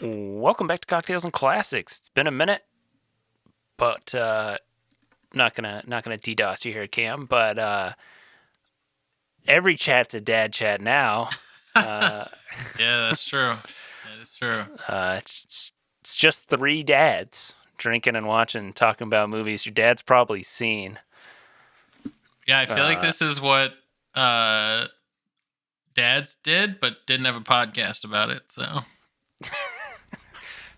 Welcome back to Cocktails and Classics. It's been a minute, but not gonna DDoS you here, Cam. But every chat's a dad chat now. Yeah, that's true. That is true. It's just three dads drinking and watching, and talking about movies your dad's probably seen. Yeah, I feel like this is what dads did, but didn't have a podcast about it. So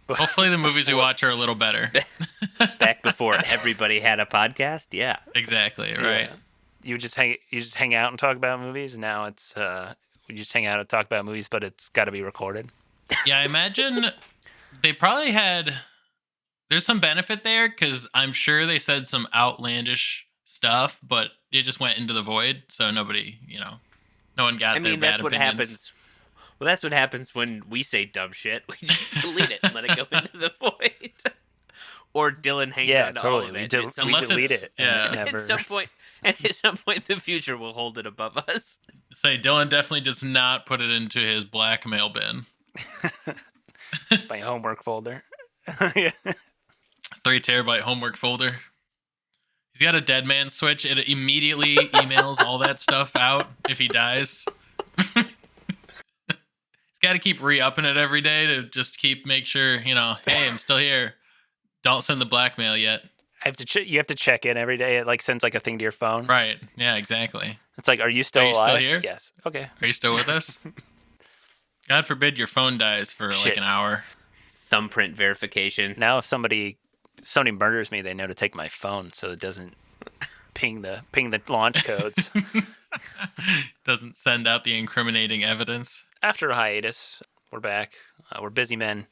hopefully the movies we watch are a little better. Back before everybody had a podcast, yeah. Exactly, right. Yeah. You just hang out and talk about movies. And now it's we just hang out and talk about movies, but it's got to be recorded. Yeah, I imagine they probably had. There's some benefit there because I'm sure they said some outlandish stuff, but it just went into the void, so nobody, no one got. That's what happens. Well, that's what happens when we say dumb shit. We just delete it and let it go into the void. Or Dylan hangs on to all of it. We delete it. Yeah. At some point in the future, we'll hold it above us. Say Dylan definitely does not put it into his blackmail bin. My homework folder. 3 terabyte homework folder. He's got a dead man switch. It immediately emails all that stuff out if he dies. He's got to keep re-upping it every day to just make sure, hey, I'm still here. Don't send the blackmail yet. You have to check in every day. It sends a thing to your phone. Right. Yeah, exactly. It's like, are you still alive? Still here? Yes. Okay. Are you still with us? God forbid your phone dies for an hour. Thumbprint verification. Now if somebody murders me, they know to take my phone so it doesn't ping the launch codes. Doesn't send out the incriminating evidence. After a hiatus, we're back. We're busy men.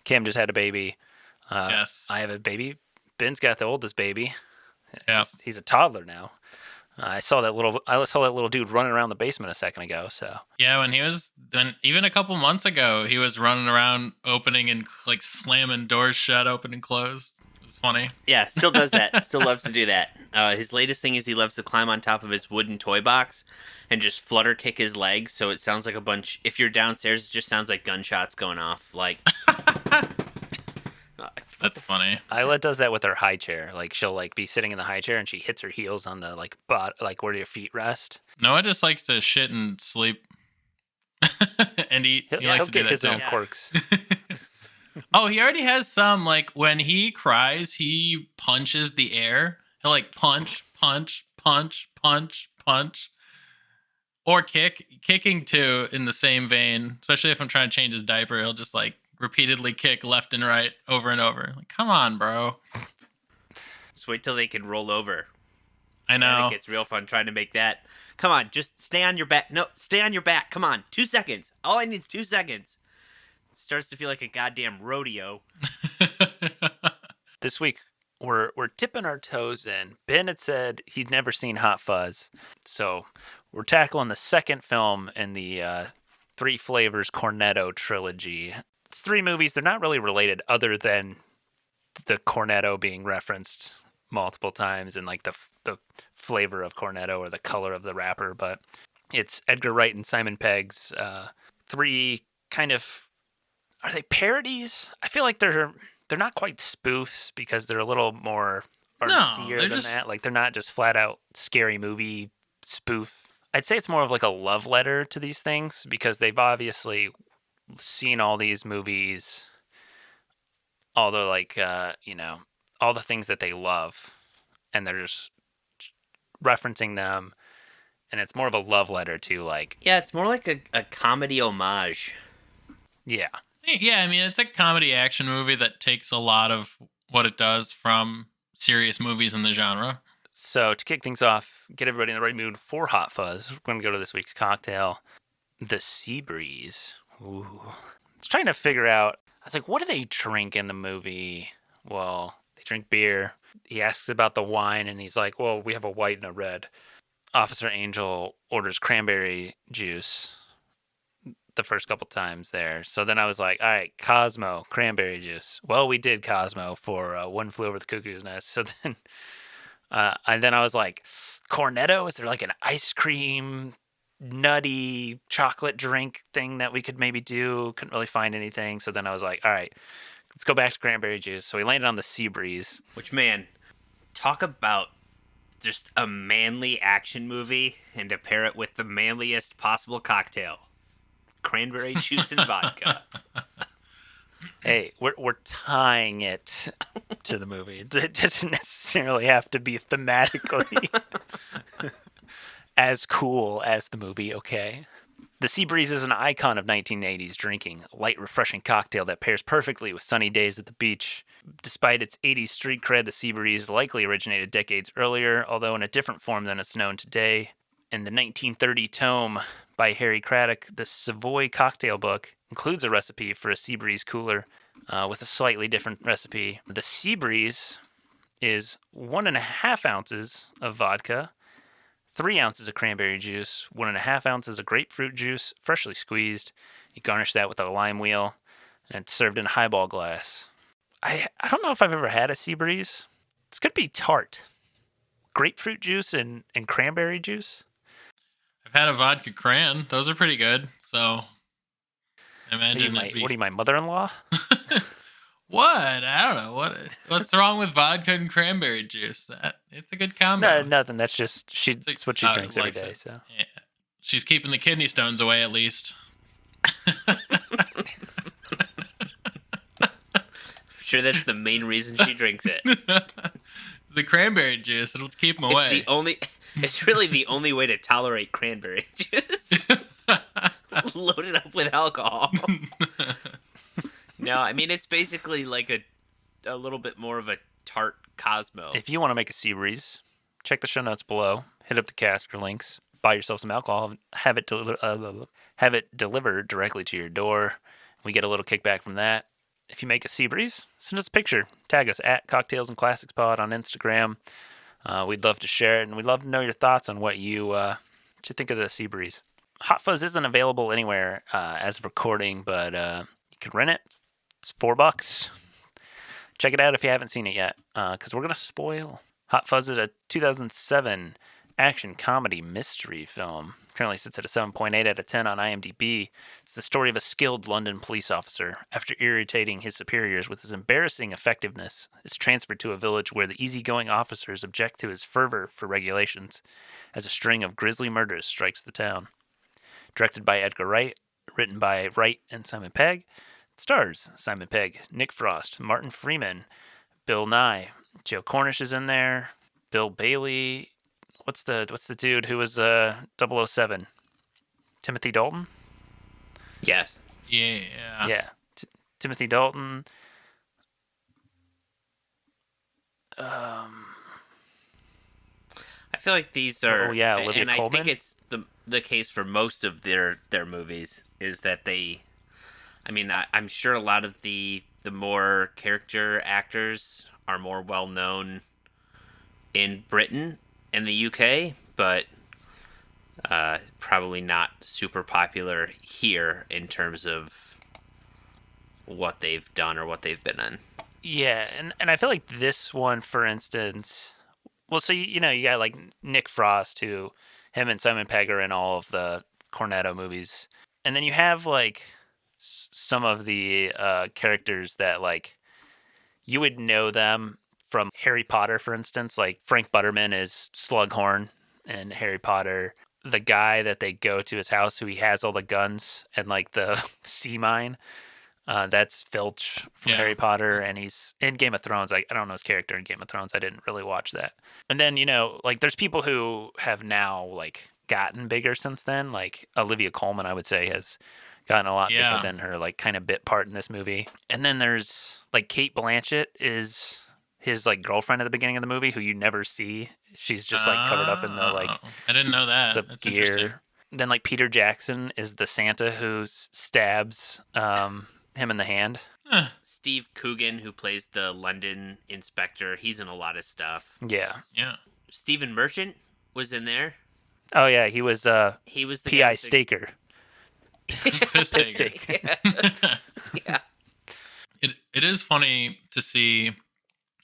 Cam just had a baby. Yes. I have a baby. Ben's got the oldest baby. Yeah. He's a toddler now. I saw that little dude running around the basement a second ago. So yeah, even a couple months ago, he was running around opening and slamming doors shut, open and closed. It was funny. Yeah, still does that. Still loves to do that. His latest thing is he loves to climb on top of his wooden toy box and just flutter kick his legs. So it sounds like a bunch. If you're downstairs, it just sounds like gunshots going off. That's funny. Isla does that with her high chair. She'll be sitting in the high chair and she hits her heels on the where your feet rest. Noah just likes to shit and sleep and eat. He likes to do that his too. own quirks. Oh, he already has some. When he cries, he punches the air. He'll punch, punch, punch, punch, punch, or kicking too in the same vein. Especially if I'm trying to change his diaper, he'll just repeatedly kick left and right over and over. Come on, bro. Just wait till they can roll over. I know. And it gets real fun trying to make that. Come on, just stay on your back. No, stay on your back. Come on, 2 seconds. All I need is 2 seconds. It starts to feel like a goddamn rodeo. This week, we're tipping our toes in. Ben had said he'd never seen Hot Fuzz. So we're tackling the second film in the Three Flavors Cornetto trilogy. It's 3 movies. They're not really related other than the Cornetto being referenced multiple times and the flavor of Cornetto or the color of the wrapper. But it's Edgar Wright and Simon Pegg's 3 kind of, are they parodies? I feel like they're not quite spoofs because they're a little more artsier than that. They're not just flat out scary movie spoof. I'd say it's more of a love letter to these things because they've obviously seen all these movies, all the all the things that they love, and they're just referencing them, and it's more of a love letter to Yeah, it's more like a comedy homage. Yeah. Yeah, I mean, it's a comedy action movie that takes a lot of what it does from serious movies in the genre. So to kick things off, get everybody in the right mood for Hot Fuzz, we're going to go to this week's cocktail, the Seabreeze. Ooh. I was trying to figure out, I was like, what do they drink in the movie? Well, they drink beer. He asks about the wine, and he's like, well, we have a white and a red. Officer Angel orders cranberry juice the first couple times there. So then I was like, all right, Cosmo, cranberry juice. Well, we did Cosmo for One Flew Over the Cuckoo's Nest. So then, and then I was like, Cornetto? Is there an ice cream nutty chocolate drink thing that we could maybe do. Couldn't really find anything. So then I was like, all right, let's go back to cranberry juice. So we landed on the Seabreeze. Which, man, talk about just a manly action movie and to pair it with the manliest possible cocktail. Cranberry juice and vodka. Hey, we're tying it to the movie. It doesn't necessarily have to be thematically as cool as the movie, okay? The Seabreeze is an icon of 1980s drinking, a light, refreshing cocktail that pairs perfectly with sunny days at the beach. Despite its 80s street cred, the Seabreeze likely originated decades earlier, although in a different form than it's known today. In the 1930 tome by Harry Craddock, the Savoy Cocktail Book includes a recipe for a Seabreeze cooler with a slightly different recipe. The Seabreeze is 1.5 ounces of vodka, 3 ounces of cranberry juice, 1.5 ounces of grapefruit juice, freshly squeezed. You garnish that with a lime wheel, and it's served in a highball glass. I don't know if I've ever had a Seabreeze. It's going to be tart. Grapefruit juice and cranberry juice. I've had a vodka cran. Those are pretty good. So I imagine What are you, my mother-in-law? What? I don't know. What's wrong with vodka and cranberry juice? It's a good combo. No, nothing. That's just it's what she drinks every day. So yeah. She's keeping the kidney stones away at least. Sure, that's the main reason she drinks it. It's the cranberry juice. It'll keep them away. It's really the only way to tolerate cranberry juice. Load it up with alcohol. No, I mean, it's basically like a little bit more of a tart Cosmo. if you want to make a Seabreeze, check the show notes below. Hit up the Caster links. Buy yourself some alcohol. Have it delivered directly to your door. We get a little kickback from that. If you make a Seabreeze, send us a picture. Tag us at Cocktails and Classics Pod on Instagram. We'd love to share it, and we'd love to know your thoughts on what you think of the Seabreeze. Hot Fuzz isn't available anywhere as of recording, but you can rent it. It's $4. Check it out if you haven't seen it yet, because we're going to spoil. Hot Fuzz is a 2007 action comedy mystery film. Currently sits at a 7.8 out of 10 on IMDb. It's the story of a skilled London police officer. After irritating his superiors with his embarrassing effectiveness, is transferred to a village where the easygoing officers object to his fervor for regulations as a string of grisly murders strikes the town. Directed by Edgar Wright, written by Wright and Simon Pegg. It stars Simon Pegg, Nick Frost, Martin Freeman, Bill Nye, Joe Cornish is in there, Bill Bailey. What's the dude who was 007? Timothy Dalton? Yes. Yeah. Yeah. Timothy Dalton. I feel like these are... Olivia and Colman. I think it's the case for most of their movies, is that they... I mean, I'm sure a lot of the more character actors are more well-known in Britain and the UK, but probably not super popular here in terms of what they've done or what they've been in. Yeah, and I feel like this one, for instance, well, so you got like Nick Frost, who him and Simon Pegg are in all of the Cornetto movies, and then you have like some of the characters that like you would know them from Harry Potter, for instance. Like Frank Butterman is Slughorn in Harry Potter. The guy that they go to his house, who he has all the guns and like the sea mine, that's Filch from Harry Potter, and he's in Game of Thrones. I don't know his character in Game of Thrones. I didn't really watch that. And then, like there's people who have now like gotten bigger since then. Like Olivia Colman, I would say, has gotten a lot bigger than her like kind of bit part in this movie. And then there's like Kate Blanchett is his like girlfriend at the beginning of the movie, who you never see. She's just like covered up in the like I didn't know that. the That's gear. Then like Peter Jackson is the Santa who stabs him in the hand. Steve Coogan, who plays the London inspector, he's in a lot of stuff. Yeah. Stephen Merchant was in there. Oh yeah, he was the P.I. Staker. Piss taker. Yeah. It is funny to see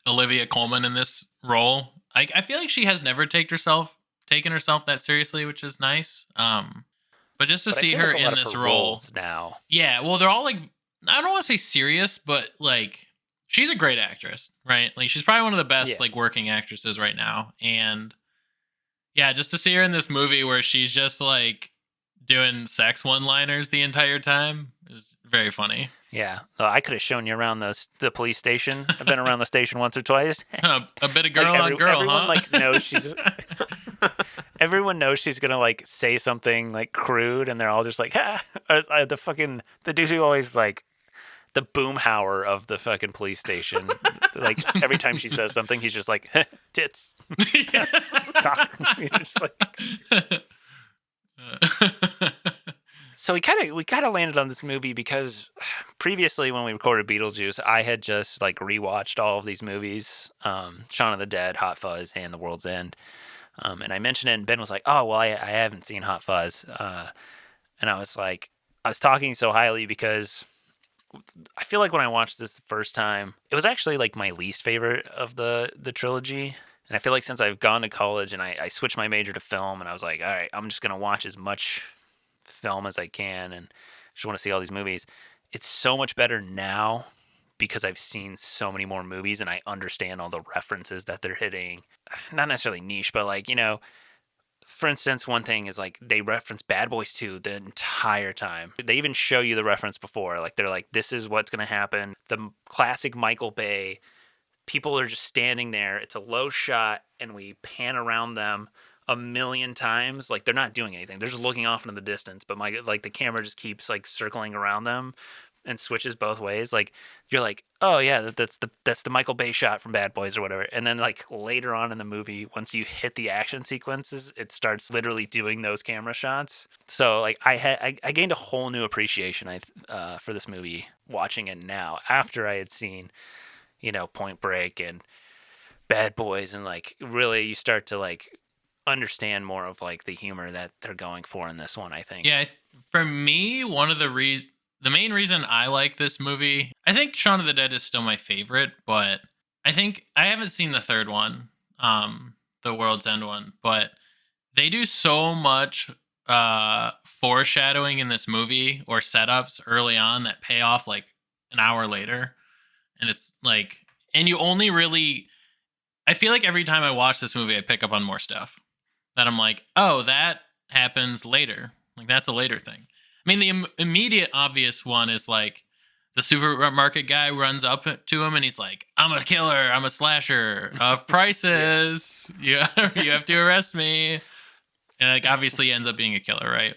Olivia Colman in this role. I feel like she has never taken herself taking herself that seriously, which is nice. But just to But I see feel her like a lot in of this her role, roles now. yeah. Well, they're all like, I don't want to say serious, but like she's a great actress, right? Like she's probably one of the best Yeah. like working actresses right now, and yeah, just to see her in this movie where she's just like doing sex one-liners the entire time is very funny. Yeah, I could have shown you around the police station. I've been around the station once or twice. A bit of girl Like on girl, everyone huh? like knows she's. Everyone knows she's gonna like say something like crude, and they're all just like, "Ha!" The dude who always like the boomhauer of the fucking police station. Like every time she says something, he's just like, "Tits, cock." Just like. So we kind of landed on this movie because previously when we recorded Beetlejuice, I had just like rewatched all of these movies, Shaun of the Dead, Hot Fuzz, and The World's End. And I mentioned it, and Ben was like, "Oh, well, I haven't seen Hot Fuzz." And I was like, I was talking so highly because I feel like when I watched this the first time, it was actually like my least favorite of the trilogy. And I feel like since I've gone to college and I switched my major to film, and I was like, all right, I'm just gonna watch as much film as I can, and just want to see all these movies. It's so much better now because I've seen so many more movies and I understand all the references that they're hitting. Not necessarily niche, but like, for instance, one thing is like they reference Bad Boys 2 the entire time. They even show you the reference before. Like they're like, this is what's going to happen. The classic Michael Bay, people are just standing there. It's a low shot and we pan around them a million times. Like they're not doing anything. They're just looking off into the distance, but the camera just keeps like circling around them and switches both ways. Like you're like, oh yeah, that's the Michael Bay shot from Bad Boys or whatever. And then like later on in the movie, once you hit the action sequences, it starts literally doing those camera shots. So like I gained a whole new appreciation for this movie watching it now after I had seen, Point Break and Bad Boys, and like really you start to like understand more of like the humor that they're going for in this one, I think. Yeah, for me, the main reason I like this movie, I think Shaun of the Dead is still my favorite, but I think I haven't seen the third one, the World's End one, but they do so much foreshadowing in this movie or setups early on that pay off like an hour later. And it's like, and you only really, I feel like every time I watch this movie, I pick up on more stuff that I'm like, oh, that happens later. Like that's a later thing. I mean, the immediate obvious one is like the supermarket guy runs up to him and he's like, I'm a killer. I'm a slasher of prices. You have to arrest me. And like obviously he ends up being a killer, right?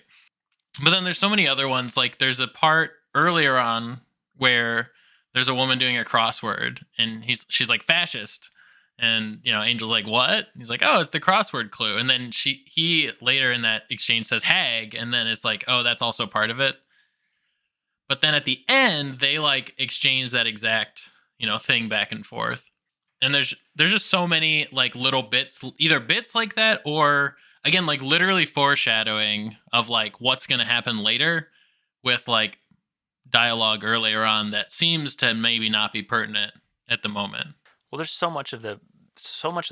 But then there's so many other ones. Like there's a part earlier on where there's a woman doing a crossword and she's like fascist. And, Angel's like, what? He's like, oh, it's the crossword clue. And then he later in that exchange says hag. And then it's like, oh, that's also part of it. But then at the end, they like exchange that exact, thing back and forth. And there's just so many like little bits, either bits like that or again, like literally foreshadowing of like what's going to happen later with like dialogue earlier on that seems to maybe not be pertinent at the moment. Well, there's so much of the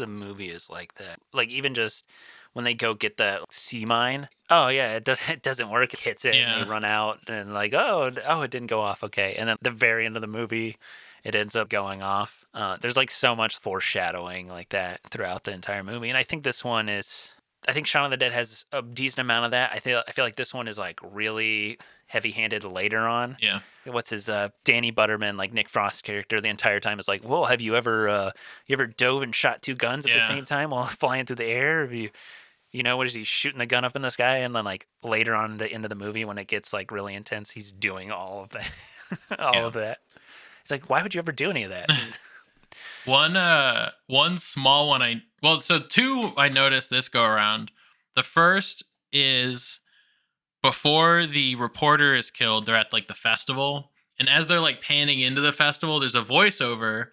movie is like that. Like even just when they go get the sea mine. Oh yeah, it doesn't work. It hits it and they run out and like, oh, it didn't go off. Okay. And then the very end of the movie, it ends up going off. There's like so much foreshadowing like that throughout the entire movie. And I think this one is, I think Shaun of the Dead has a decent amount of that. I feel like this one is like really heavy-handed later on. Yeah. What's his Danny Butterman, like Nick Frost character, the entire time is like, well, have you ever dove and shot two guns at the same time while flying through the air? Have you what is he shooting the gun up in the sky? And then like later on the end of the movie when it gets like really intense, he's doing all of that. Of that. It's like, why would you ever do any of that? One small one so two I noticed this go around. The first is before the reporter is killed, they're at like the festival. And as they're like panning into the festival, there's a voiceover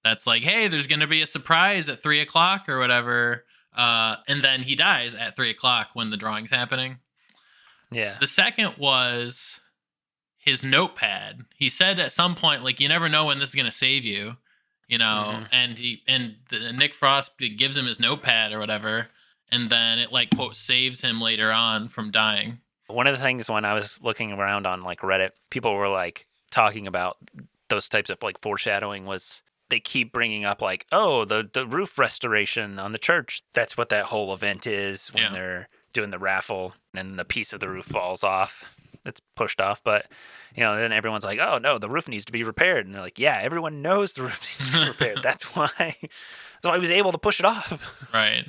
that's like, hey, there's going to be a surprise at 3:00 or whatever. And then he dies at 3:00 when the drawing's happening. Yeah. The second was his notepad. He said at some point, like, you never know when this is going to save you, and Nick Frost gives him his notepad or whatever. and then it like quote saves him later on from dying. One of the things when I was looking around on like Reddit, people were like talking about those types of like foreshadowing was they keep bringing up like, oh, the roof restoration on the church. That's what that whole event is when they're doing the raffle and the piece of the roof falls off. It's pushed off, but then everyone's like, oh no, the roof needs to be repaired. And they're like, yeah, everyone knows the roof needs to be repaired. That's why he was able to push it off. Right.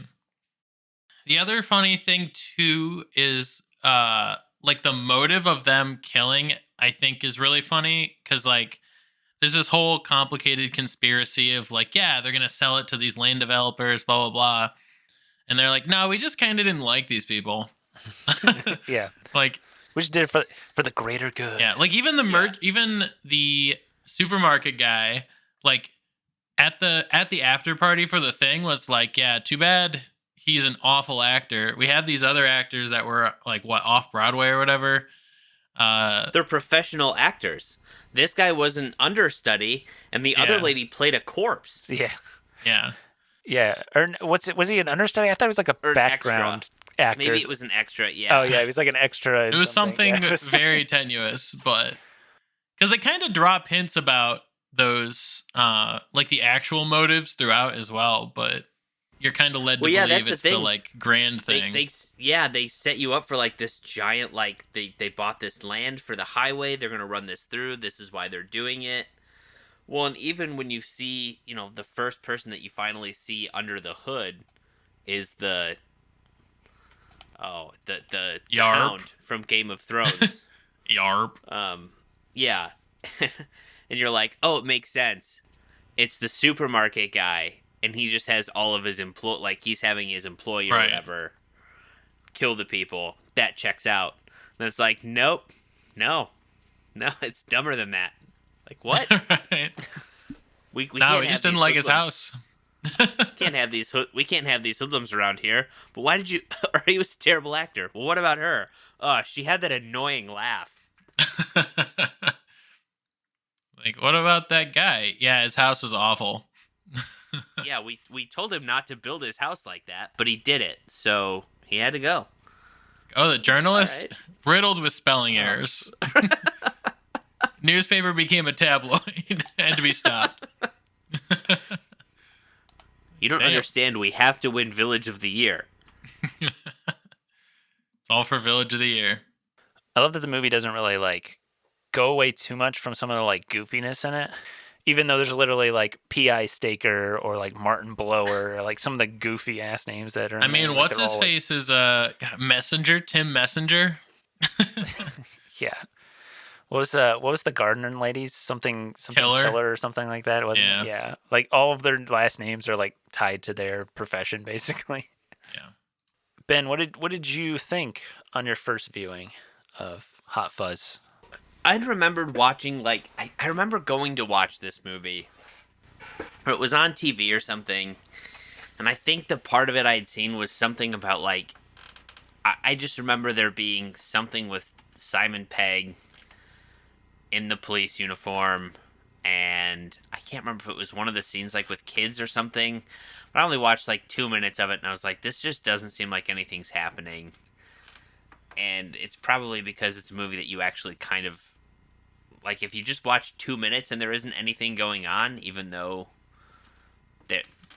The other funny thing too is like the motive of them killing, I think, is really funny because like there's this whole complicated conspiracy of like, yeah, they're gonna sell it to these land developers, blah blah blah, and they're like, no, we just kind of didn't like these people. Yeah, like we just did it for the greater good. Yeah, like even even the supermarket guy, like at the after party for the thing was like, yeah, too bad he's an awful actor. We have these other actors that were like off Broadway or whatever. They're professional actors. This guy was an understudy, and the other lady played a corpse. Yeah. Or was he an understudy? I thought it was like a background actor. Maybe it was an extra. Yeah. Oh yeah, he was like an extra. It was something very tenuous, but because they kind of drop hints about those, like the actual motives throughout as well, but you're kind of led to believe it's the like grand thing. They set you up for like this giant, like they bought this land for the highway. They're going to run this through. This is why they're doing it. Well, and even when you see, the first person that you finally see under the hood is the Hound from Game of Thrones. Yarp. Yeah. And you're like, oh, it makes sense. It's the supermarket guy. And he just has all of his he's having his employee or whatever kill the people. That checks out. And it's like, nope, no, it's dumber than that. Like what? Right. We just didn't like his house. We can't have these hoodlums around here. But why did you? Or he was a terrible actor. Well, what about her? She had that annoying laugh. Like, what about that guy? Yeah, his house was awful. Yeah, we told him not to build his house like that, but he did it, so he had to go. Oh, the journalist? Right. Riddled with spelling errors. Newspaper became a tabloid. Had to be stopped. You don't understand. We have to win Village of the Year. It's all for Village of the Year. I love that the movie doesn't really like go away too much from some of the like goofiness in it. Even though there's literally like P.I. Staker or like Martin Blower or like some of the goofy ass names that are. I mean, what's his face is Messenger, Tim Messenger. Yeah. What was the Gardner ladies? Something Tiller or something like that, wasn't it? Yeah. Like all of their last names are like tied to their profession, basically. Yeah. Ben, what did you think on your first viewing of Hot Fuzz? I remembered watching, like, I remember going to watch this movie, or it was on TV or something, and I think the part of it I had seen was something about, like, I just remember there being something with Simon Pegg in the police uniform, and I can't remember if it was one of the scenes, like, with kids or something, but I only watched, like, 2 minutes of it, and I was like, this just doesn't seem like anything's happening, and it's probably because it's a movie that you actually kind of, like, if you just watch 2 minutes and there isn't anything going on, even though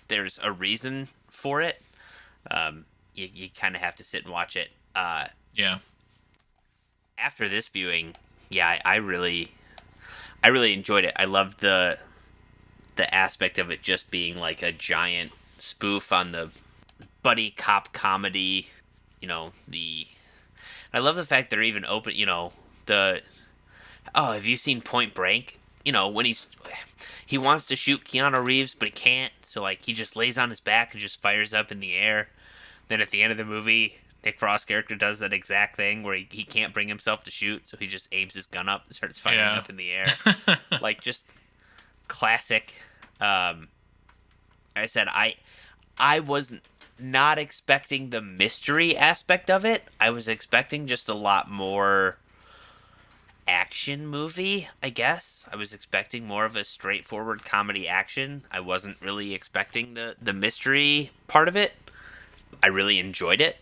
there's a reason for it, you kind of have to sit and watch it. Yeah. After this viewing, yeah, I really enjoyed it. I loved the aspect of it just being like a giant spoof on the buddy cop comedy. I love the fact they're even open. Have you seen Point Break? When he wants to shoot Keanu Reeves, but he can't. So, like, he just lays on his back and just fires up in the air. Then at the end of the movie, Nick Frost's character does that exact thing where he can't bring himself to shoot, so he just aims his gun up and starts firing up in the air. Like, just classic. I said, I was not expecting the mystery aspect of it. I was expecting just a lot more action movie, I guess. I was expecting more of a straightforward comedy action. I wasn't really expecting the mystery part of it. I really enjoyed it.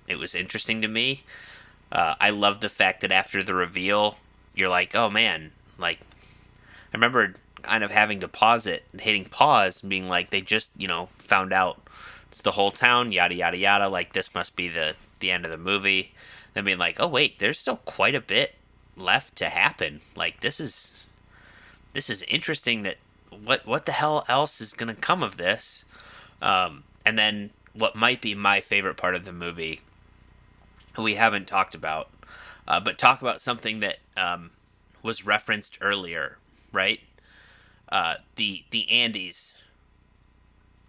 It was interesting to me. I love the fact that after the reveal, you're like, oh man, like I remember kind of having to pause it and hitting pause and being like, they just, found out it's the whole town, yada yada yada. Like this must be the end of the movie. Then being like, oh wait, there's still quite a bit left to happen. Like this is interesting. That what the hell else is gonna come of this? And then what might be my favorite part of the movie, we haven't talked about, but talk about something that was referenced earlier, right? The Andes.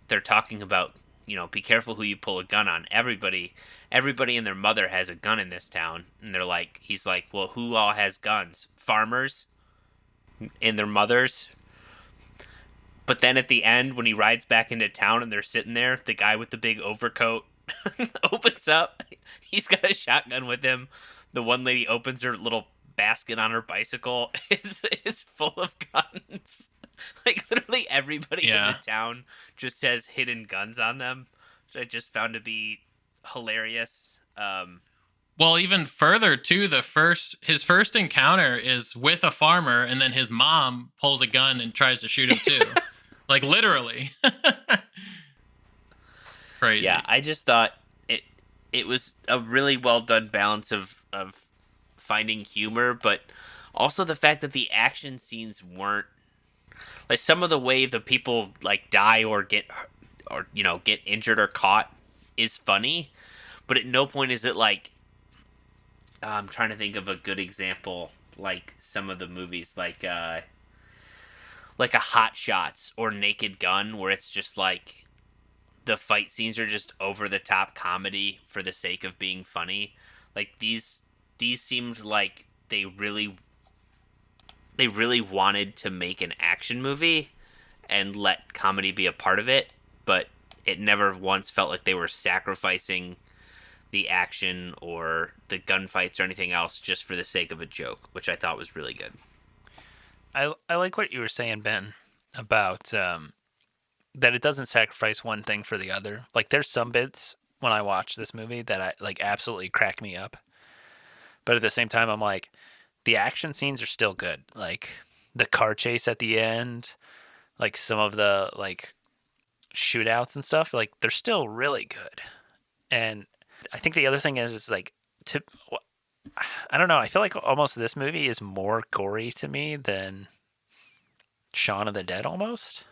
They're talking about, be careful who you pull a gun on. Everybody and their mother has a gun in this town, and he's like, well, who all has guns? Farmers and their mothers. But then at the end, when he rides back into town and they're sitting there, the guy with the big overcoat opens up. He's got a shotgun with him. The one lady opens her little basket on her bicycle. It's full of guns. Like literally everybody in the town just has hidden guns on them, which I just found to be hilarious. Well, even further too, his first encounter is with a farmer, and then his mom pulls a gun and tries to shoot him too. Like literally. Crazy. Yeah, I just thought it was a really well done balance of finding humor, but also the fact that the action scenes weren't like some of the way the people like die or get injured or caught is funny, but at no point is it like I'm trying to think of a good example, like some of the movies like a Hot Shots or Naked Gun, where it's just like the fight scenes are just over the top comedy for the sake of being funny. Like these seemed like they really wanted to make an action movie and let comedy be a part of it, but it never once felt like they were sacrificing the action or the gunfights or anything else just for the sake of a joke, which I thought was really good. I like what you were saying, Ben, about that it doesn't sacrifice one thing for the other. Like there's some bits when I watch this movie that I like absolutely crack me up. But at the same time, I'm like, the action scenes are still good. Like the car chase at the end, like some of the like shootouts and stuff, like they're still really good. And I think the other thing is like, I don't know. I feel like almost this movie is more gory to me than Shaun of the Dead almost.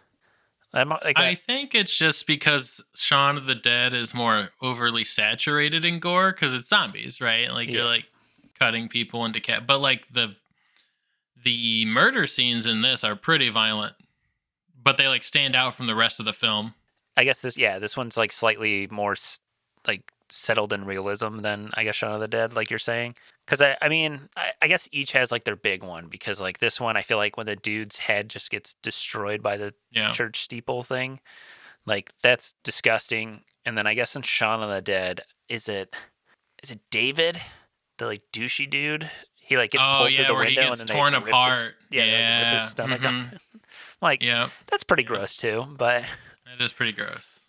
I think it's just because Shaun of the Dead is more overly saturated in gore because it's zombies, right? Like you're like cutting people into but like the murder scenes in this are pretty violent, but they like stand out from the rest of the film. I guess this one's like slightly more like settled in realism than I guess Shaun of the Dead, like you're saying. Because I guess each has like their big one, because like this one, I feel like when the dude's head just gets destroyed by the church steeple thing, like that's disgusting. And then I guess in Shaun of the Dead, is it David, the like douchey dude? He like gets pulled through the window and then torn apart. Rip his stomach off. Like, that's pretty gross too, but it is pretty gross.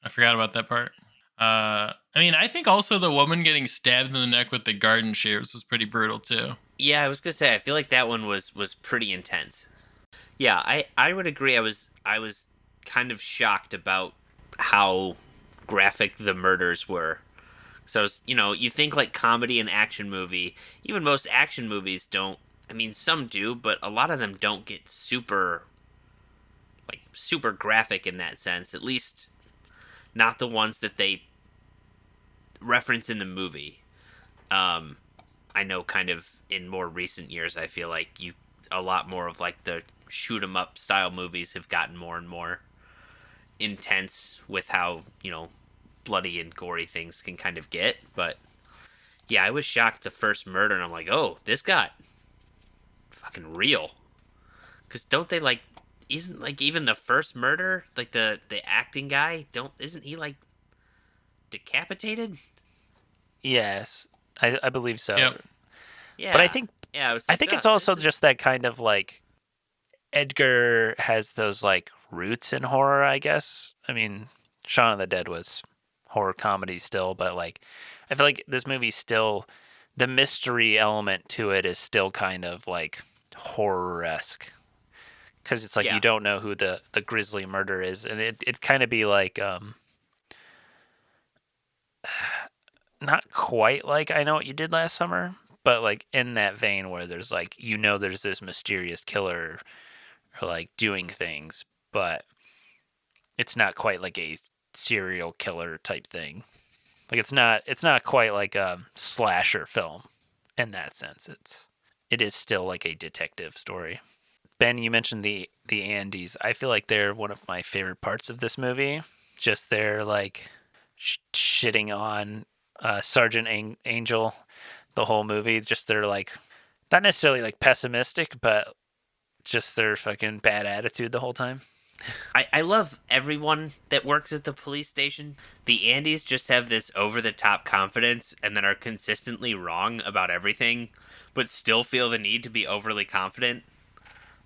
I forgot about that part. I think also the woman getting stabbed in the neck with the garden shears was pretty brutal too. Yeah, I was gonna say I feel like that one was pretty intense. Yeah, I would agree. I was kind of shocked about how graphic the murders were. So you think like comedy and action movie, even most action movies don't. I mean, some do, but a lot of them don't get super graphic in that sense. At least not the ones that they reference in the movie. I know kind of in more recent years, I feel like a lot more of like the shoot 'em up style movies have gotten more and more intense with how, bloody and gory things can kind of get. But yeah, I was shocked the first murder, and I'm like, oh, this got fucking real. Because don't they like, isn't like even the first murder, like the acting guy, isn't he like decapitated? Yes, I believe so. Yep. Yeah, but I think it's also just that kind of like Edgar has those like roots in horror, I guess. I mean, Shaun of the Dead was horror comedy still, but like I feel like this movie still, the mystery element to it is still kind of like horror-esque, because it's like Yeah. you don't know who the grisly murderer is, and it kind of be like not quite like I Know What You Did Last Summer, but like in that vein where there's like, there's this mysterious killer or like doing things, but it's not quite like a serial killer type thing. Like it's not quite like a slasher film in that sense. It is still like a detective story. Ben, you mentioned the Andes. I feel like they're one of my favorite parts of this movie. Just their like shitting on Sergeant Angel the whole movie. Just their like, not necessarily like pessimistic, but just their fucking bad attitude the whole time. I love everyone that works at the police station. The Andes just have this over-the-top confidence and then are consistently wrong about everything, but still feel the need to be overly confident.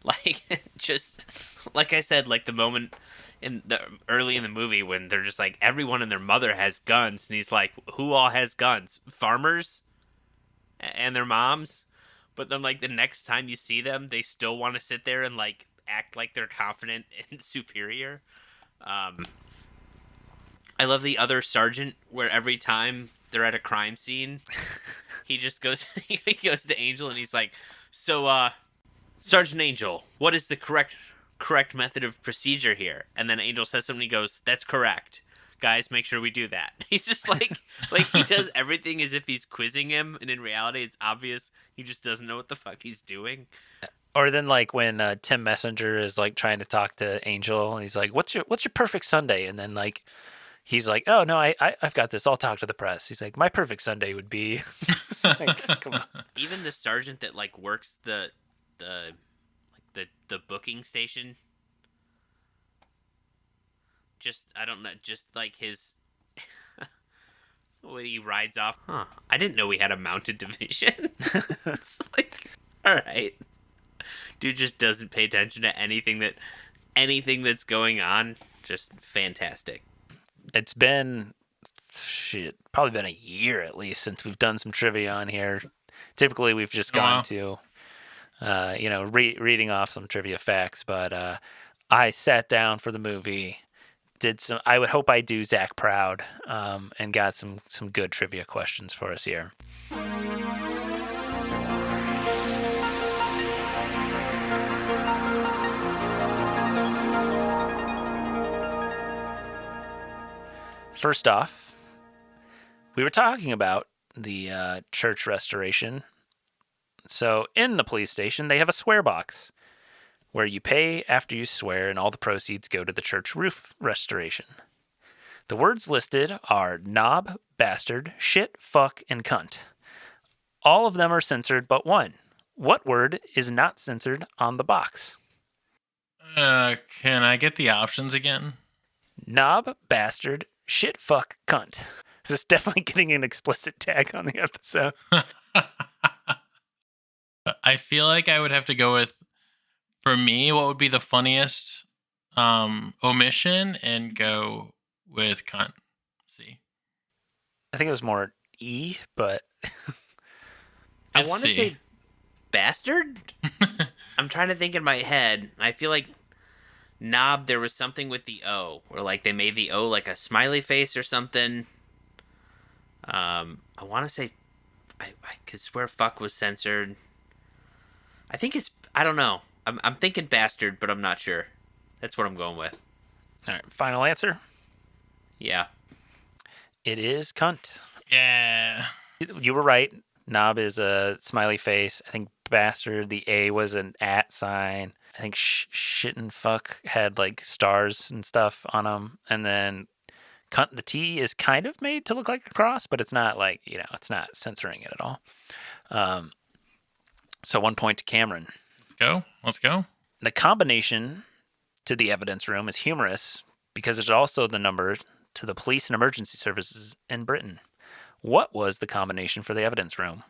Like, just, like I said, like the moment early in the movie when they're just like, everyone and their mother has guns, and he's like, who all has guns? Farmers? And their moms? But then, like, the next time you see them, they still want to sit there and, like, act like they're confident and superior. I love the other sergeant where every time they're at a crime scene, he just goes he goes to Angel and he's like, so Sergeant Angel, what is the correct method of procedure here? And then Angel says something, he goes, that's correct. Guys, make sure we do that. He's just like he does everything as if he's quizzing him, and in reality it's obvious he just doesn't know what the fuck he's doing. Or then like when Tim Messenger is like trying to talk to Angel, and he's like, "What's your perfect Sunday?" And then like he's like, "Oh no, I've got this. I'll talk to the press." He's like, "My perfect Sunday would be." Like, come on. Even the sergeant that like works the booking station, just I don't know, just like his when he rides off. Huh? I didn't know we had a mounted division. It's like, all right. Dude just doesn't pay attention to anything that's going on. Just fantastic. It's been probably been a year at least since we've done some trivia on here. Typically we've just gone to reading off some trivia facts, but I sat down for the movie, I would hope I do Zach proud, and got some good trivia questions for us here. First off, we were talking about the church restoration. So in the police station, they have a swear box where you pay after you swear, and all the proceeds go to the church roof restoration. The words listed are knob, bastard, shit, fuck, and cunt. All of them are censored but one. What word is not censored on the box? Can I get the options again? Knob, bastard, shit, fuck, cunt. This is definitely getting an explicit tag on the episode. I feel like I would have to go with, for me, what would be the funniest omission, and go with cunt. See, I think it was more E, but I want to say bastard. I'm trying to think in my head. I feel like knob, there was something with the O, where like they made the O like a smiley face or something. I want to say, I could swear fuck was censored. I think it's, I don't know. I'm thinking bastard, but I'm not sure. That's what I'm going with. All right, final answer. Yeah. It is cunt. Yeah. You were right. Knob is a smiley face. I think bastard, the A was an at sign. I think shit and fuck had like stars and stuff on them. And then cunt, the T is kind of made to look like a cross, but it's not like, it's not censoring it at all. So 1 point to Cameron. Let's go. The combination to the evidence room is humorous because it's also the number to the police and emergency services in Britain. What was the combination for the evidence room?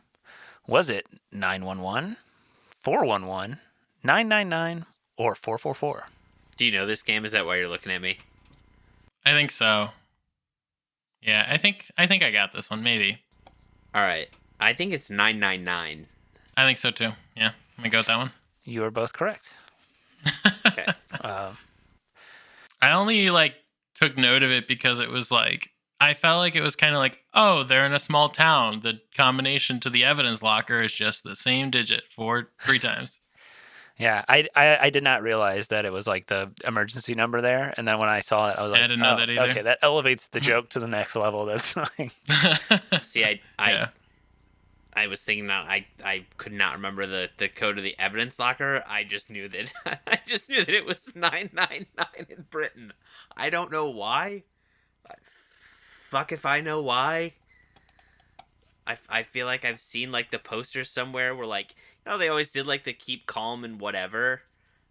Was it 911, 411, 999, or 444? Do you know this game? Is that why you're looking at me? I think so. Yeah, I think I got this one. Maybe. All right. I think it's 999. I think so too. Yeah, let me go with that one. You are both correct. Okay. I only took note of it because it was I felt like it was kind of like, oh, they're in a small town. The combination to the evidence locker is just the same digit 3 times. Yeah, I did not realize that it was like the emergency number there, and then when I saw it, I was like, I didn't know that either. Okay, that elevates the joke to the next level. That's like, See, I Yeah. I was thinking that I could not remember the code of the evidence locker. I just knew that it was 999 in Britain. I don't know why. Fuck if I know why. I feel like I've seen the poster somewhere where they always did the keep calm and whatever.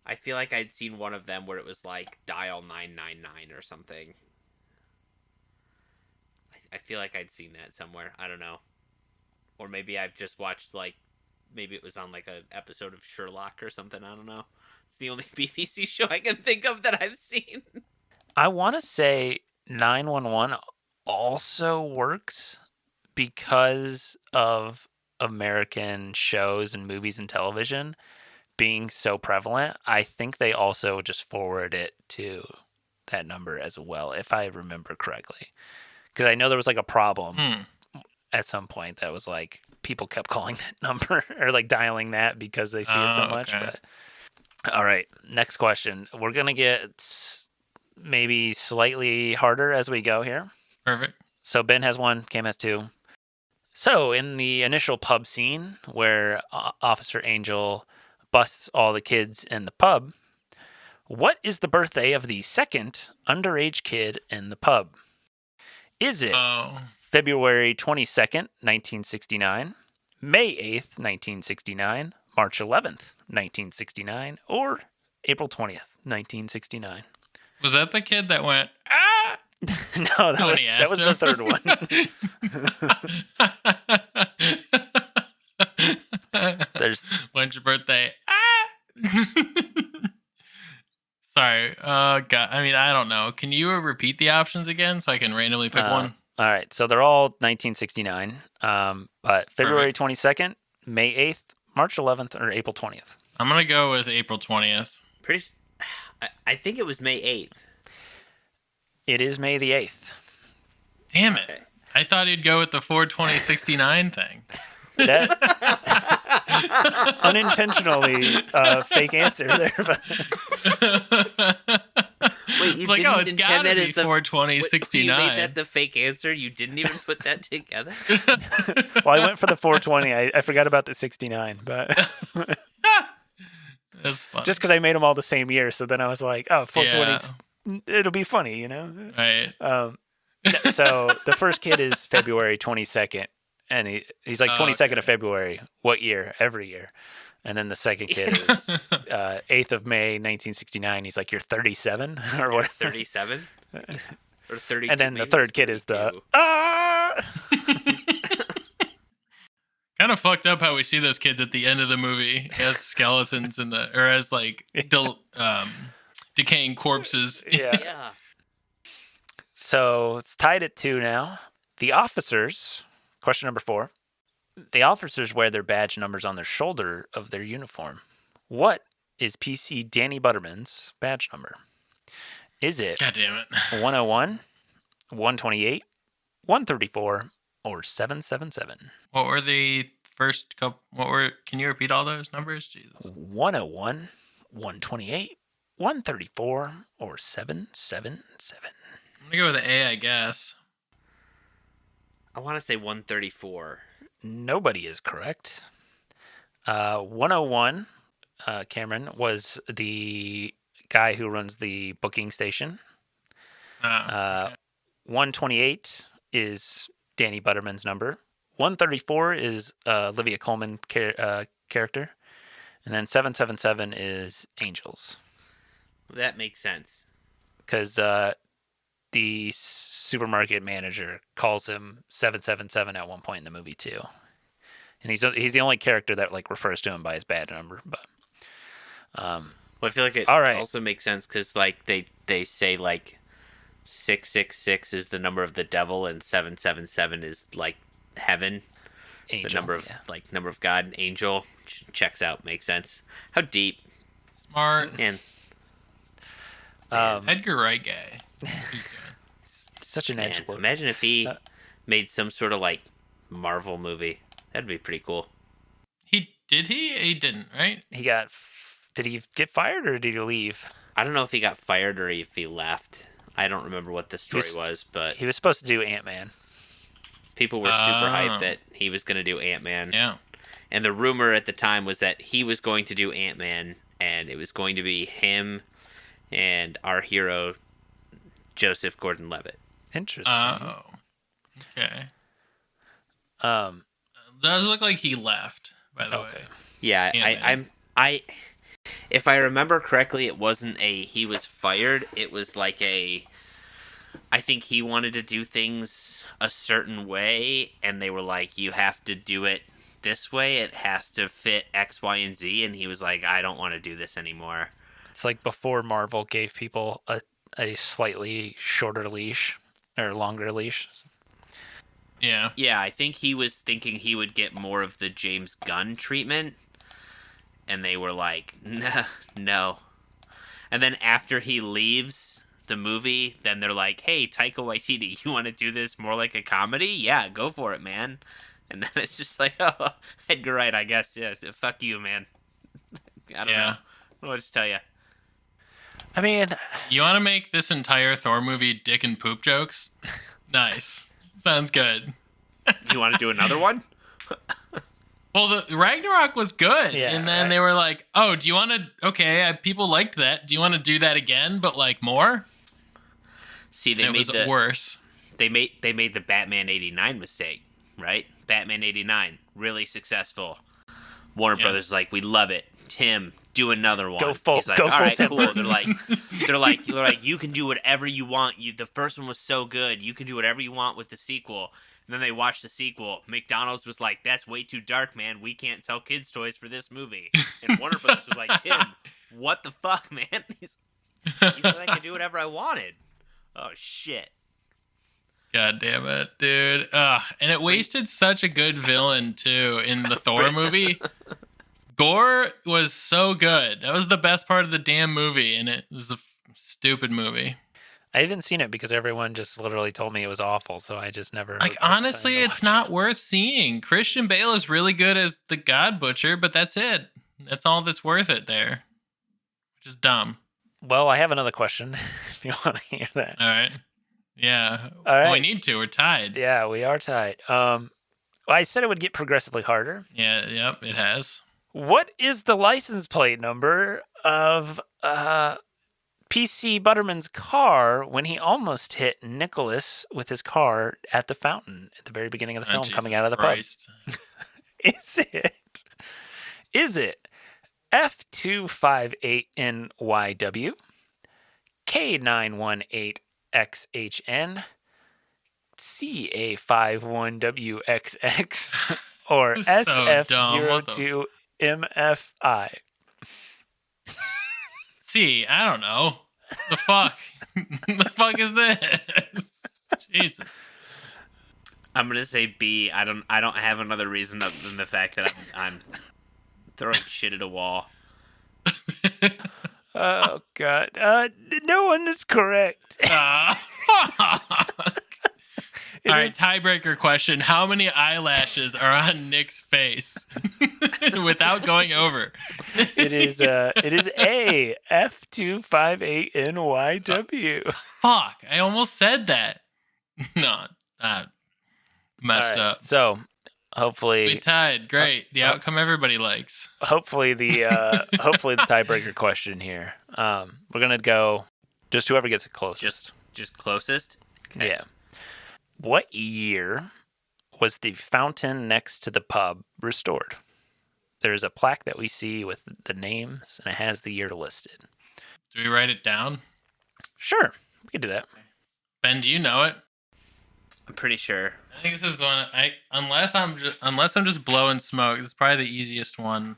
I feel like I'd seen one of them where it was dial 999 or something. I feel like I'd seen that somewhere. I don't know. Or maybe I've just watched maybe it was on an episode of Sherlock or something. I don't know. It's the only BBC show I can think of that I've seen. I want to say 911 also works because of American shows and movies and television being so prevalent. I think they also just forward it to that number as well, if I remember correctly. Because I know there was a problem at some point that was people kept calling that number or dialing that because they see it so much. Okay. But all right, next question. We're gonna get maybe slightly harder as we go here. Perfect. So Ben has 1, Cam has 2. So in the initial pub scene where Officer Angel busts all the kids in the pub, what is the birthday of the second underage kid in the pub? Is it February 22nd, 1969, May 8th, 1969, March 11th, 1969, or April 20th, 1969? Was that the kid that went, ah? No, that was the third one. There's When's your birthday? Ah! Sorry. God. I mean, I don't know. Can you repeat the options again so I can randomly pick one? All right. So they're all 1969. But February 22nd, May 8th, March 11th, or April 20th? I'm going to go with April 20th. I think it was May 8th. It is May the 8th. Damn it. Okay. I thought he'd go with the 4/20/69 thing. That unintentionally fake answer there. But... Wait, you didn't it's gotta be 4/20/69. You made that the fake answer? You didn't even put that together? Well, I went for the 420. I forgot about the 69, but that's funny. Just because I made them all the same year, so then I was like, oh, 420's it'll be funny, you know? Right. So the first kid is February 22nd, and he's like 22nd of February. What year? Every year. And then the second kid is 8th of May, 1969. He's like, you're 37 or what? 37? Or 32? And then the third kid is the Kind of fucked up how we see those kids at the end of the movie as skeletons or as decaying corpses. Yeah. So it's tied at 2 now. The officers, question number 4. The officers wear their badge numbers on their shoulder of their uniform. What is PC Danny Butterman's badge number? Is it God damn it. 101, 128, 134, or 777? What were the first couple? Can you repeat all those numbers? Jesus. 101, 128, 134, or 777? I'm going to go with the A, I guess. I want to say 134. Nobody is correct. 101, Cameron, was the guy who runs the booking station. Okay. 128 is Danny Butterman's number. 134 is Olivia Colman character. And then 777 is Angel's. That makes sense. Because the supermarket manager calls him 777 at one point in the movie too, and he's the only character that refers to him by his badge number. But well, I feel like it all right. also makes sense because they say 666 is the number of the devil, and 777 is like heaven. Angel, the number of yeah. number of God, angel. Checks out, makes sense. How deep? Smart. And Edgar Wright guy. He's good. Such an man, edgelord. imagine if he made some sort of like Marvel movie. That'd be pretty cool. He didn't, right? Did he get fired or did he leave? I don't know if he got fired or if he left. I don't remember what the story was, but He was supposed to do Ant-Man. people were super hyped that he was going to do Ant-Man. Yeah. And the rumor at the time was that he was going to do Ant-Man, and it was going to be him and our hero, Joseph Gordon-Levitt. Interesting. Oh. Okay. Um. Does look like he left, by the way. Yeah, Ant-Man. I if I remember correctly, it wasn't he was fired. It was like I think he wanted to do things a certain way, and they were like, you have to do it this way. It has to fit X, Y, and Z. And he was like, I don't want to do this anymore. It's like before Marvel gave people a slightly shorter leash or longer leash. Yeah. Yeah, I think he was thinking he would get more of the James Gunn treatment. And they were like, no. And then after he leaves the movie, then they're like, hey, Taika Waititi, you want to do this more like a comedy? Yeah, go for it, man. And then it's just like, oh, Edgar Wright, I guess. Yeah, fuck you, man. I don't know. I don't know what to tell you. I mean, You want to make this entire Thor movie dick and poop jokes? Nice. Sounds good. You want to do another one? Well, the Ragnarok was good. Yeah, and then they were like, oh, do you want to... Okay, people liked that. Do you want to do that again, but like more? See, And it was worse. They made the Batman 89 mistake, right? Batman 89, really successful. Warner Brothers like, we love it. Tim, do another one. Go full. He's like, Go all full right, Tim. cool. They're like, you can do whatever you want. The first one was so good. You can do whatever you want with the sequel. And then they watched the sequel. McDonald's was like, that's way too dark, man. We can't sell kids' toys for this movie. And Warner Brothers was like, Tim, what the fuck, man? He said I could do whatever I wanted. Oh, shit. God damn it, dude. Ugh. And it wasted such a good villain, too, in the Thor movie. Gore was so good. That was the best part of the damn movie, and it was a stupid movie. I haven't seen it because everyone just literally told me it was awful, so I just never... Like, took the time honestly, to it's watch not it. worth seeing. Christian Bale is really good as the God Butcher, but that's it. That's all that's worth it there. Which is dumb. Well, I have another question, if you want to hear that. All right. Yeah. All right. Well, we need to. We're tied. Yeah, we are tied. I said it would get progressively harder. Yeah, yep, it has. What is the license plate number of PC Butterman's car when he almost hit Nicholas with his car at the fountain at the very beginning of the film, coming out of the Christ. pub? Is it F258NYW, K918XHN, CA51WXX, or So dumb. What SF02MFI? See, I don't know. The fuck? The fuck is this? Jesus. I'm gonna say B. I don't have another reason other than the fact that I'm throwing shit at a wall. Oh, God. No one is correct. Fuck. All right, tiebreaker question. How many eyelashes are on Nick's face without going over? It is A, F258NYW. Fuck, I almost said that. No, messed All right, up. so, We hopefully tied. Great. The outcome everybody likes. the tiebreaker question here. We're going to go just whoever gets it closest. Just closest. Okay. Yeah. What year was the fountain next to the pub restored? There's a plaque that we see with the names, and it has the year listed. Do we write it down? Sure, we can do that. Ben, do you know it? I'm pretty sure. I think this is the one. Unless I'm just blowing smoke, this is probably the easiest one.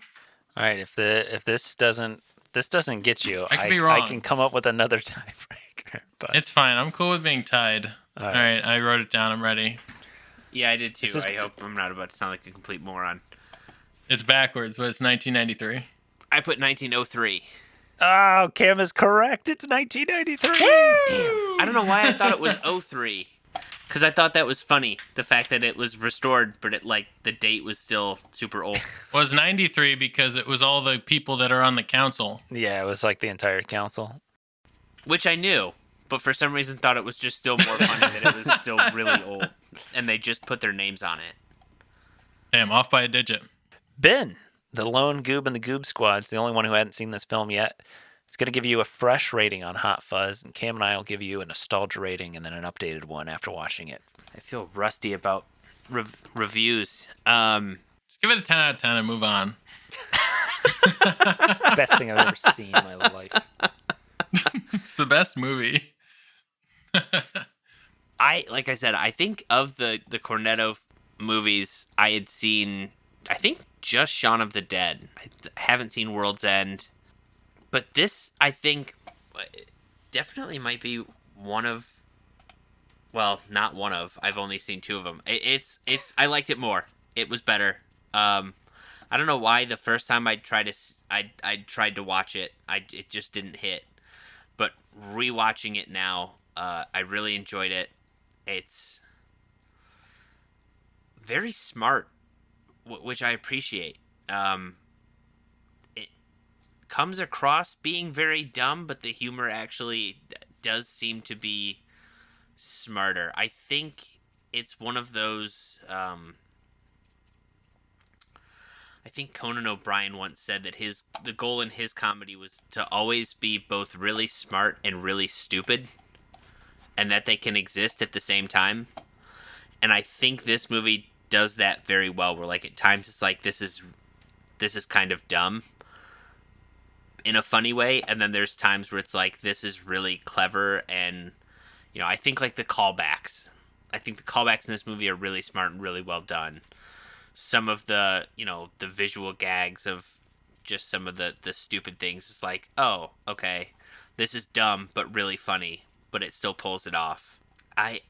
All right, if this doesn't get you, I could be wrong. I can come up with another tiebreaker. But It's fine. I'm cool with being tied. All All right. right, I wrote it down. I'm ready. Yeah, I did too. This is- I hope I'm not about to sound like a complete moron. It's backwards, but it's 1993. I put 1903. Oh, Cam is correct. It's 1993. Damn. I don't know why I thought it was 03. Because I thought that was funny. The fact that it was restored, but the date was still super old. Was 93 because it was all the people that are on the council. Yeah, it was like the entire council. Which I knew, but for some reason thought it was just still more funny that it was still really old. And they just put their names on it. Damn, off by a digit. Ben, the lone goob in the Goob Squad's the only one who hadn't seen this film yet. It's going to give you a fresh rating on Hot Fuzz, and Cam and I will give you a nostalgia rating and then an updated one after watching it. I feel rusty about reviews. Just give it a 10 out of 10 and move on. Best thing I've ever seen in my life. It's the best movie. Like I said, I think of the Cornetto movies I had seen, I think just Shaun of the Dead. I haven't seen World's End. But this, I think, definitely might be one of, well, not one of. I've only seen two of them. I liked it more. It was better. I don't know why the first time I tried to watch it, it just didn't hit. But rewatching it now, I really enjoyed it. It's very smart, which I appreciate. Comes across being very dumb, but the humor actually does seem to be smarter. I think it's one of those. I think Conan O'Brien once said that the goal in his comedy was to always be both really smart and really stupid, and that they can exist at the same time. And I think this movie does that very well. Where at times it's like this is kind of dumb in a funny way, and then there's times where it's like this is really clever. And I think the callbacks in this movie are really smart and really well done. Some of the the visual gags of just some of the stupid things is like, oh, okay, this is dumb but really funny, but it still pulls it off. Man,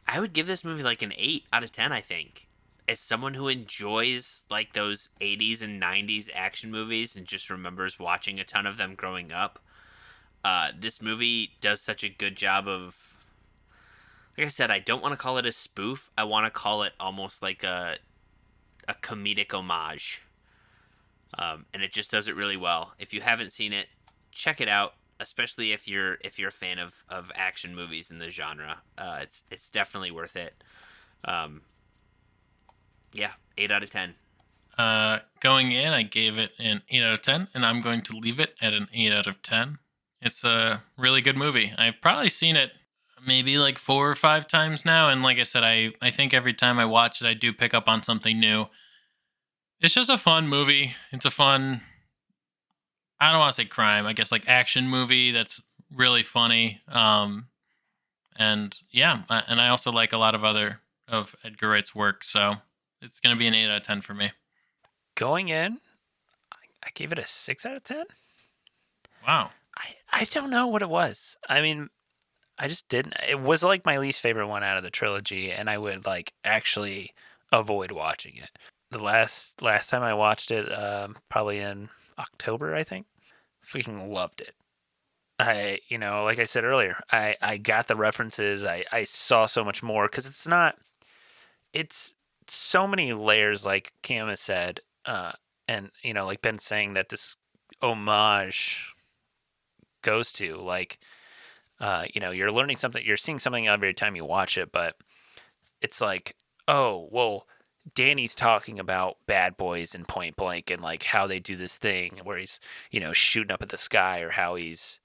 I would give this movie an 8 out of 10, I think. As someone who enjoys those 80s and 90s action movies and just remembers watching a ton of them growing up, this movie does such a good job of, like I said, I don't want to call it a spoof. I want to call it almost like a comedic homage. And it just does it really well. If you haven't seen it, check it out, especially if you're a fan of action movies in the genre. It's definitely worth it. Yeah, 8 out of 10. Going in, I gave it an 8 out of 10, and I'm going to leave it at an 8 out of 10. It's a really good movie. I've probably seen it maybe 4 or 5 times now, and like I said, I think every time I watch it, I do pick up on something new. It's just a fun movie. It's a fun, I don't want to say crime, I guess action movie that's really funny. And yeah, and I also like a lot of Edgar Wright's work, so it's going to be an 8 out of 10 for me. Going in, I gave it a 6 out of 10. Wow. I don't know what it was. I mean, I just didn't. It was my least favorite one out of the trilogy, and I would actually avoid watching it. The last time I watched it, probably in October, I think. Freaking loved it. Like I said earlier, I got the references. I saw so much more because it's so many layers, like Cam has said, and like Ben saying that this homage goes to you're learning something, you're seeing something every time you watch it, but it's oh, well, Danny's talking about Bad Boys and Point Blank and how they do this thing where he's shooting up at the sky, or how he's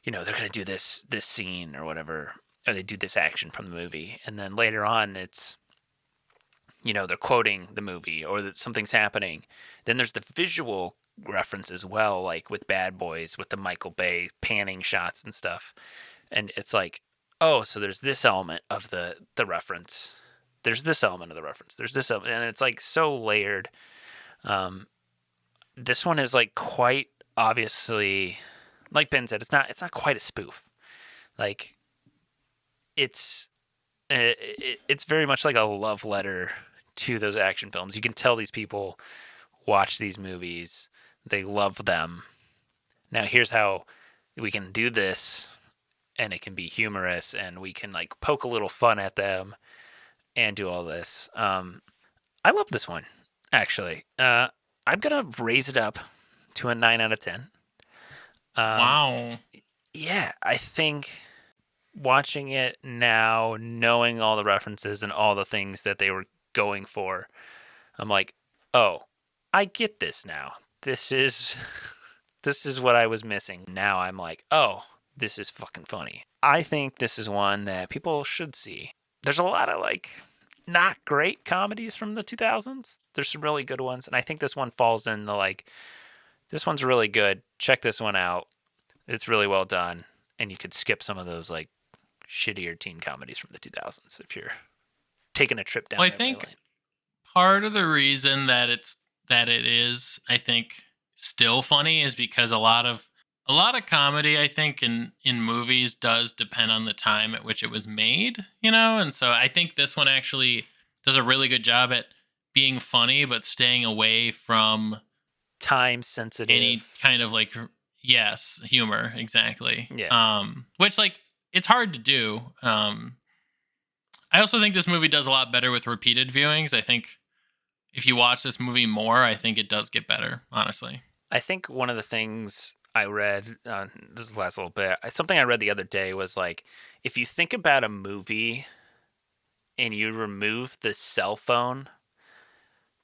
they're gonna do this scene or whatever, or they do this action from the movie, and then later on it's they're quoting the movie or that something's happening. Then there's the visual reference as well, with Bad Boys, with the Michael Bay panning shots and stuff. And it's oh, so there's this element of the reference. There's this element of the reference. There's this element. And it's so layered. This one is quite obviously like Ben said, it's not quite a spoof. Like, it's very much like a love letter to those action films. You can tell these people watch these movies, they love them. Now here's how we can do this, and it can be humorous, and we can like poke a little fun at them and do all this. I love this one, actually. I'm gonna raise it up to a 9 out of 10. Wow. Yeah, I think watching it now, knowing all the references and all the things that they were going for, I'm like, oh, I get this now. This is what I was missing. Now I'm like, oh, this is fucking funny. I think this is one that people should see. There's a lot of like not great comedies from the 2000s. There's some really good ones, and I think this one falls in the like, this one's really good. Check this one out. It's really well done, and you could skip some of those like shittier teen comedies from the 2000s if you're taking a trip down. Well, I think part of the reason that it is, I think, still funny is because a lot of comedy, I think, in movies does depend on the time at which it was made, and so I think this one actually does a really good job at being funny but staying away from time sensitive, any kind of like, yes, humor, exactly. Yeah. Which like it's hard to do. I also think this movie does a lot better with repeated viewings. I think if you watch this movie more, I think it does get better, honestly. I think one of the things I read, this is the last little bit, something I read the other day was like, if you think about a movie and you remove the cell phone,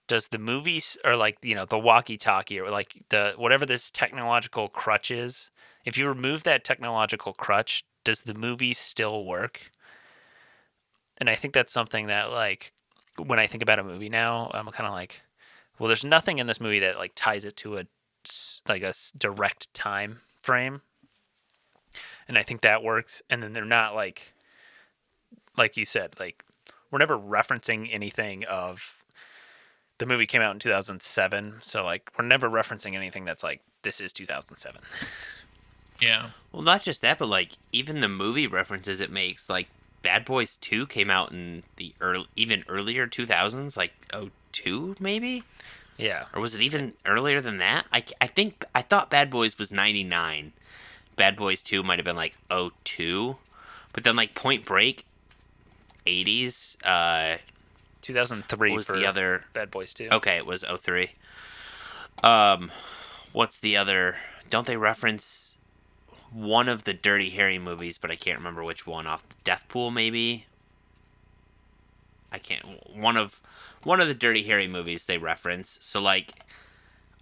does the movie, or like, the walkie-talkie, or like the whatever this technological crutch is, if you remove that technological crutch, does the movie still work? And I think that's something that, like, when I think about a movie now, I'm kind of like, well, there's nothing in this movie that like ties it to a direct time frame, and I think that works. And then they're not like you said, like, we're never referencing anything of the movie came out in 2007, so like we're never referencing anything that's like, this is 2007. Yeah. Well, not just that, but like even the movie references it makes, like Bad Boys 2 came out in the even earlier 2000s, like 02 maybe? Yeah. Or was it even earlier than that? I thought Bad Boys was 99. Bad Boys 2 might have been like 02. But then like Point Break, 80s. 2003 what was for the other Bad Boys 2. Okay, it was 03. What's the other? Don't they reference one of the Dirty Harry movies, but I can't remember which one. Off Death Pool, maybe. I can't. One of the Dirty Harry movies they reference. So like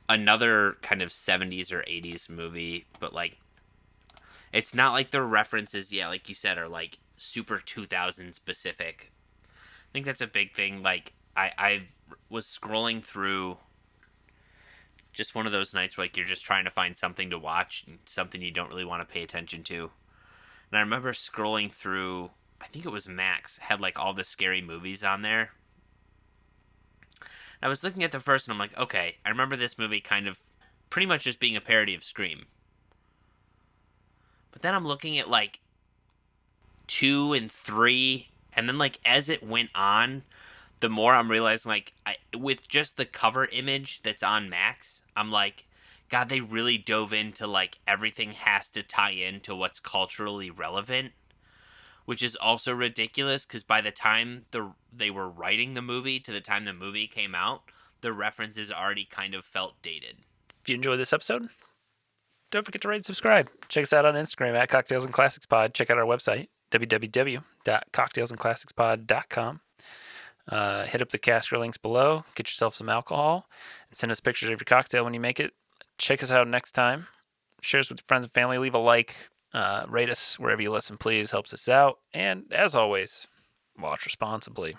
another kind of 70s or 80s movie, but like it's not like the references, yeah, like you said, are like super 2000 specific. I think that's a big thing. Like I was scrolling through just one of those nights where like you're just trying to find something to watch, something you don't really want to pay attention to. And I remember scrolling through, I think it was Max, had like all the scary movies on there. And I was looking at the first and I'm like, okay, I remember this movie kind of pretty much just being a parody of Scream. But then I'm looking at like 2 and 3, and then like as it went on, the more I'm realizing, like, with just the cover image that's on Max, I'm like, God, they really dove into, like, everything has to tie into what's culturally relevant, which is also ridiculous, because by the time they were writing the movie to the time the movie came out, the references already kind of felt dated. If you enjoyed this episode, don't forget to rate and subscribe. Check us out on Instagram at Cocktails and Classics Pod. Check out our website, www.cocktailsandclassicspod.com. Hit up the caster links below, get yourself some alcohol, and send us pictures of your cocktail when you make it. Check us out next time. Share us with your friends and family. Leave a like. Rate us wherever you listen, please. Helps us out. And as always, watch responsibly.